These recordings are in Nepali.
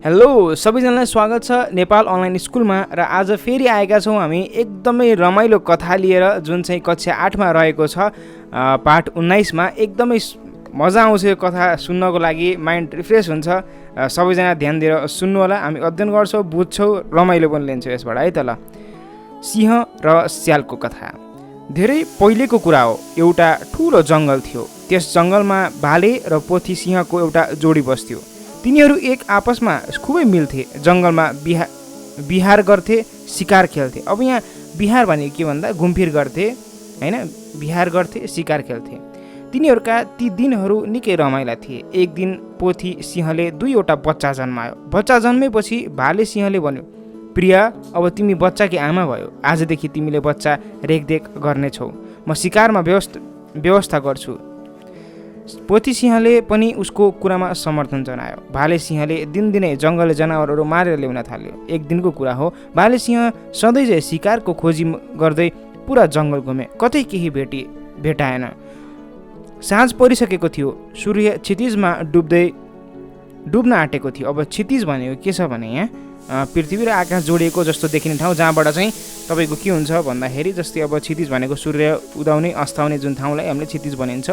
हेलो सबैजनालाई स्वागत छ नेपाल अनलाइन स्कुलमा र आज फेरि आएका छौँ हामी एकदमै रमाइलो कथा लिएर जुन चाहिँ कक्षा 8 मा रहेको छ पाठ 19 मा। एकदमै मजा आउँछ यो कथा सुन्नको लागि, माइन्ड रिफ्रेस हुन्छ। सबैजना ध्यान दिएर सुन्नु होला, हामी अध्ययन गर्छौँ, बुझ्छौँ, रमाइलो पनि लिन्छौँ यसबाट है त। ल, सिंह र स्यालको कथा। धेरै पहिलेको कुरा हो, एउटा ठुलो जङ्गल थियो। त्यस जङ्गलमा भाले र पोथी सिंहको एउटा जोडी बस्थ्यो। तिनीहरू एक आपसमा खुबै मिल्थे। जङ्गलमा बिहार गर्थे, शिकार खेल्थे। अब यहाँ बिहार भनेको के भन्दा घुमफिर गर्थे हैन, बिहार गर्थे, शिकार खेल्थे। तिनीहरूका ती दिनहरू निकै रमाइला थिए। एक दिन पोथी सिंहले 2वटा बच्चा जन्मायो। बच्चा जन्मेपछि भाले सिंहले भन्यो, प्रिय, अब तिमी बच्चाकी आमा भयो। आजदेखि तिमीले बच्चा रेखदेख गर्नेछौ, म शिकारमा व्यवस्था गर्छु। पोथी सिंहले पनि उसको कुरामा समर्थन जनायो। भाले सिंहले दिनदिनै जङ्गलले जनावरहरू मारेर ल्याउन थाल्यो। एक दिनको कुरा हो, भाले सिंह सधैँ शिकारको खोजी गर्दै पुरा जङ्गल घुमे, कतै केही भेटाएन। साँझ परिसकेको थियो, सूर्य क्षितिजमा डुब्न आँटेको थियो। अब क्षितिज भनेको के छ भने यहाँ पृथ्वी र आकाश जोडिएको जस्तो देखिने ठाउँ, जहाँबाट चाहिँ तपाईँको के हुन्छ भन्दाखेरि जस्तै अब क्षितिज भनेको सूर्य उदाउने अस्ताउने जुन ठाउँलाई हामीले क्षितिज भनिन्छ।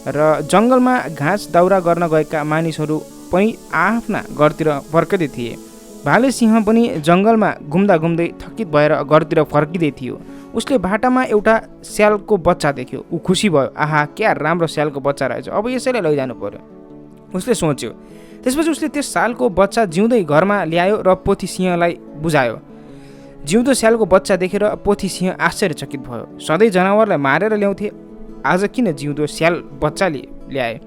र जङ्गलमा घाँस दाउरा गर्न गएका मानिसहरू पनि आफ्ना घरतिर फर्कदै थिए। भाले सिंह पनि जङ्गलमा घुम्दा घुम्दै थकित भएर घरतिर फर्किँदै थियो। उसले भाटामा एउटा स्यालको बच्चा देख्यो। ऊ खुसी भयो, आहा क्या राम्रो स्यालको बच्चा रहेछ, अब यसैलाई लैजानु पर्यो उसले सोच्यो। त्यसपछि उसले त्यस स्यालको बच्चा जिउँदै घरमा ल्यायो र पोथी सिंहलाई बुझायो। जिउँदो स्यालको बच्चा देखेर पोथी सिंह आश्चर्यचकित भयो। सधैँ जनावरलाई मारेर ल्याउँथे, आज किन जिउँदो स्याल बच्चाले ल्याए?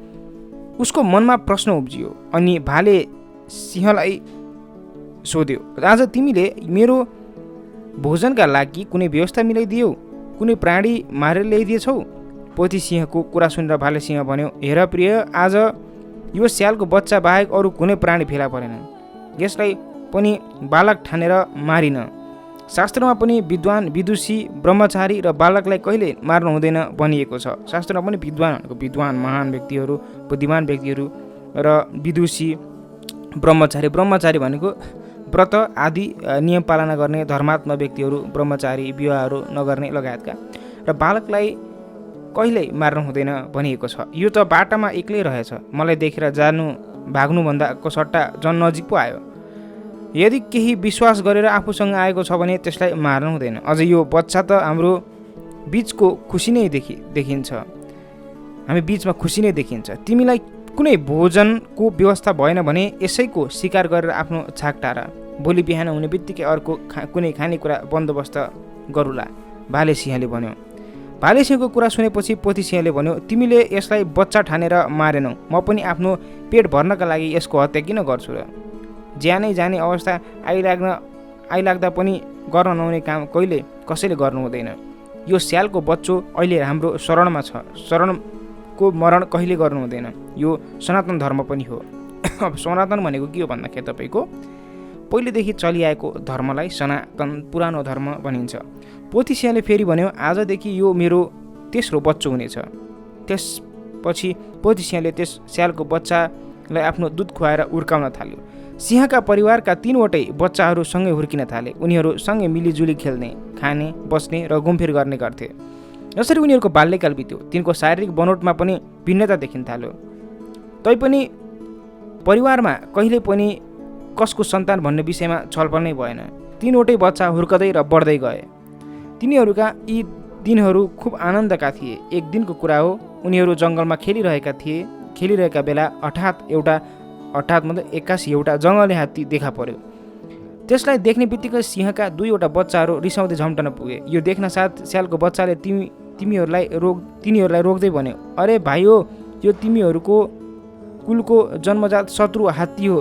उसको मनमा प्रश्न उब्जियो। अनि भाले सिंहलाई सोध्यो, आज तिमीले मेरो भोजनका लागि कुनै व्यवस्था मिलाइदियौ, कुनै प्राणी मारेर ल्याइदिएछौ? पोथी सिंहको कुरा सुनेर भाले सिंह भन्यो, हेर प्रिय, आज यो स्यालको बच्चा बाहेक अरू कुनै प्राणी फेला परेन। यसलाई पनि बालक ठानेर मारिन। शास्त्रमा पनि विद्वान, विदुषी, ब्रह्मचारी र बालकलाई कहिले मार्नु हुँदैन भनिएको छ। शास्त्रमा पनि विद्वान भनेको विद्वान महान व्यक्तिहरू, बुद्धिमान व्यक्तिहरू, र विदुषी, ब्रह्मचारी भनेको व्रत आदि नियम पालना गर्ने धर्मात्मा व्यक्तिहरू, ब्रह्मचारी, विवाहहरू नगर्ने लगायतका। र बालकलाई कहिल्यै मार्नु हुँदैन भनिएको छ। यो त बाटामा एक्लै रहेछ, मलाई देखेर भाग्नुभन्दाको सट्टा झन् नजिक पो आयो। यदि केही विश्वास गरेर आफूसँग आएको छ भने त्यसलाई मार्नु हुँदैन। अझ यो बच्चा त हाम्रो बिचको खुसी नै देखिन्छ, हामी बिचमा खुसी नै देखिन्छ। तिमीलाई कुनै भोजनको व्यवस्था भएन भने यसैको शिकार गरेर आफ्नो छाक टार। भोलि बिहान हुने बित्तिकै अर्को कुनै खानेकुरा बन्दोबस्त गरौँला, भाले सिंहले भन्यो। भाले सिंहको कुरा सुनेपछि पोथी सिंहले भन्यो, तिमीले यसलाई बच्चा ठानेर मारेनौ, म पनि आफ्नो पेट भर्नका लागि यसको हत्या किन गर्छु र? ज्यानै जाने अवस्था आइलाग्दा पनि गर्न नहुने काम कहिले कसैले गर्नु हुँदैन। यो स्यालको बच्चो अहिले हाम्रो शरणमा छ, शरणको मरण कहिले गर्नु हुँदैन। यो सनातन धर्म पनि हो। अब सनातन भनेको के हो भन्दाखेरि तपाईँको पहिलेदेखि चलिआएको धर्मलाई सनातन पुरानो धर्म भनिन्छ। पोथी सिंहले फेरि भन्यो, आजदेखि यो मेरो तेस्रो बच्चो हुनेछ। त्यसपछि पोथी सिंहले त्यस स्यालको बच्चालाई आफ्नो दुध खुवाएर उर्काउन थाल्यो। सिंहका परिवारका 3वटै बच्चाहरू सँगै हुर्किन थाले। उनीहरू सँगै मिलिजुली खेल्ने, खाने, बस्ने र घुमफिर गर्ने गर्थे। जसरी उनीहरूको बाल्यकाल बित्यो, तिनको शारीरिक बनोटमा पनि भिन्नता देखिन थाल्यो। तैपनि परिवारमा कहिले पनि कसको सन्तान भन्ने विषयमा छलफल नै भएन। 3वटै बच्चा हुर्कदै र बढ्दै गए। तिनीहरूका यी दिनहरू खुब आनन्दका थिए। एक दिनको कुरा हो, उनीहरू जङ्गलमा खेलिरहेका बेला हठात मतलब एक्कासी एउटा जङ्गली हात्ती देखा पर्यो। त्यसलाई देख्ने बित्तिकै सिंहका 2वटा बच्चाहरू रिसाउँदै झम्टन पुगे। यो देख्न साथ स्यालको बच्चाले तिनीहरूलाई रोक्दै भन्यो, अरे भाइ हो, यो तिमीहरूको कुलको जन्मजात शत्रु हात्ती हो।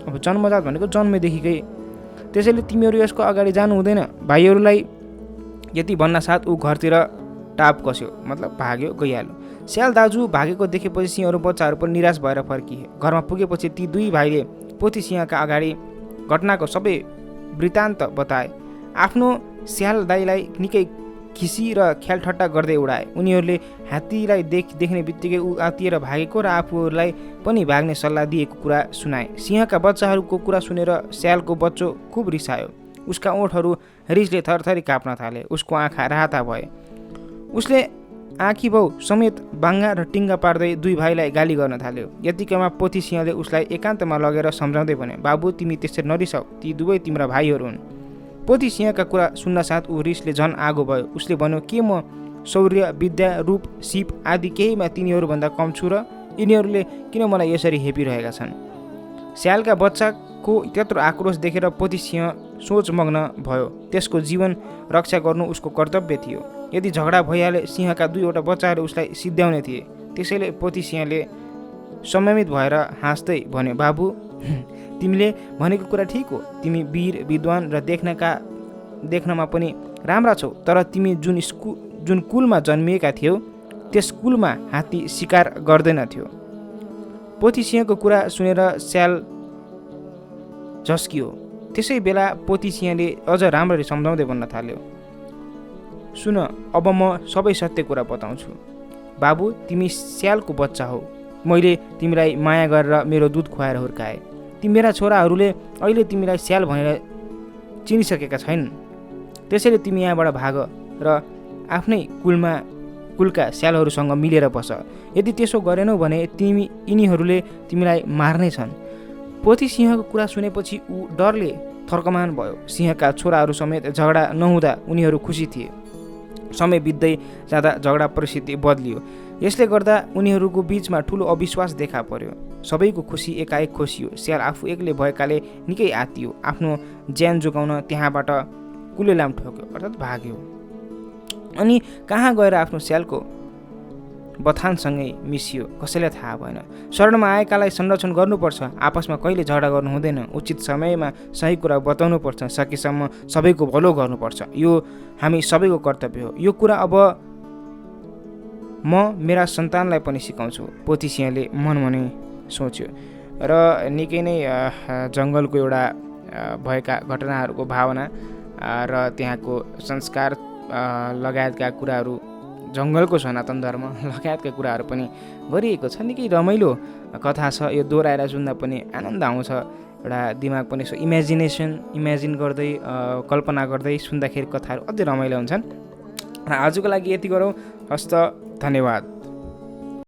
अब जन्मजात भनेको जन्मेदेखिकै, त्यसैले तिमीहरू यसको अगाडि जानु हुँदैन। भाइहरूलाई यति भन्न साथ ऊ घरतिर टाप कस्यो, मतलब भाग्यो, गइहाल्यो। स्याल दाजु भागेको देखेपछि सिंहहरू बच्चाहरू पनि निराश भएर फर्किए। घरमा पुगेपछि ती 2 भाइले पोथी सिंहका अगाडि घटनाको सबै वृत्तान्त बताए। आफ्नो स्याल दाइलाई निकै खिसी र ख्यालठट्टा गर्दै उडाए। उनीहरूले हात्तीलाई देख्ने बित्तिकै ऊ आत्तिएर भागेको र आफूहरूलाई पनि भाग्ने सल्लाह दिएको कुरा सुनाए। सिंहका बच्चाहरूको कुरा सुनेर स्यालको बच्चो खुब रिसायो। उसका ओठहरू रिसले थरथरी काप्न थाले। उसको आँखा राता भए। उसले आँखी भाउ समेत बाङ्गा र टिङ्गा पार्दै दुई भाइलाई गाली गर्न थाल्यो। यतिकैमा पोथी सिंहले उसलाई एकान्तमा लगेर सम्झाउँदै भने, बाबु तिमी त्यसरी नरिसाऊ, ती दुवै तिम्रा भाइहरू हुन्। पोथी सिंहका कुरा सुन्नसाथ ऊ रिसले झन् आगो भयो। उसले भन्यो, के म शौर्य, विद्या, रूप, सिप आदि केहीमा तिनीहरूभन्दा कम छु र? यिनीहरूले किन मलाई यसरी हेपिरहेका छन्? स्यालका बच्चाको त्यत्रो आक्रोश देखेर पोथी सिंह सोचमग्न भयो। त्यसको जीवन रक्षा गर्नु उसको कर्तव्य थियो। यदि झगडा भइहाले सिंहका दुईवटा बच्चाहरू उसलाई सिद्ध्याउने थिए। त्यसैले पोथी सिंहले संयमित भएर हाँस्दै भन्यो, बाबु तिमीले भनेको कुरा ठिक हो। तिमी वीर, विद्वान र देख्नमा पनि राम्रा छौ। तर तिमी जुन कुलमा जन्मिएका थियौ त्यस कुलमा हात्ती शिकार गर्दैन थियो। पोथी सिंहको कुरा सुनेर स्याल झस्कियो। त्यसै बेला पोथी सिंहले अझ राम्ररी सम्झाउँदै भन्न थाल्यो, सुन, अब म सबै सत्य कुरा बताउँछु। बाबु तिमी स्यालको बच्चा हौ। मैले तिमीलाई माया गरेर मेरो दुध खुवाएर हुर्काएँ। ती मेरा छोराहरूले अहिले तिमीलाई स्याल भनेर चिनिसकेका छैनन्। त्यसैले तिमी यहाँबाट भाग र आफ्नै कुलका स्यालहरूसँग मिलेर बस। यदि त्यसो गरेनौ भने यिनीहरूले तिमीलाई मार्नै छन्। पोथी सिंहको कुरा सुनेपछि ऊ डरले थर्कमान भयो। सिंहका छोराहरू समेत झगडा नहुँदा उनीहरू खुसी थिए। समय बित्दै जाँदा झगडा परिस्थिति बदलियो। यसले गर्दा उनीहरूको बीचमा ठुलो अविश्वास देखा पर्यो। सबैको खुसी एकाएक खोसियो। स्याल आफू एक्लै भएकाले निकै आत्तियो। आफ्नो ज्यान जोगाउन त्यहाँबाट कुलेलाम ठोक्यो, अर्थात् भाग्यो। अनि कहाँ गएर आफ्नो स्यालको बथानसँगै मिसियो कसैलाई थाहा भएन। शरणमा आएकालाई संरक्षण गर्नुपर्छ। आपसमा कहिले झगडा गर्नु हुँदैन। उचित समयमा सही कुरा बताउनुपर्छ। सकेसम्म सबैको भलो गर्नुपर्छ। यो हामी सबैको कर्तव्य हो। यो कुरा अब म मेरा सन्तानलाई पनि सिकाउँछु, पोथी सिंहले मनमनै सोच्यो। र निकै नै जङ्गलको एउटा भएका घटनाहरूको भावना र त्यहाँको संस्कार लगायतका कुराहरू, जङ्गलको सनातन धर्म लगायतका कुराहरू पनि गरिएको छ। निकै रमाइलो कथा छ। यो दोहोऱ्याएर सुन्दा पनि आनन्द आउँछ। एउटा दिमाग पनि यसो इमेजिन गर्दै कल्पना गर्दै सुन्दाखेरि कथाहरू अझै रमाइलो हुन्छन्। र आजको लागि यति गरौँ। हस्त, धन्यवाद।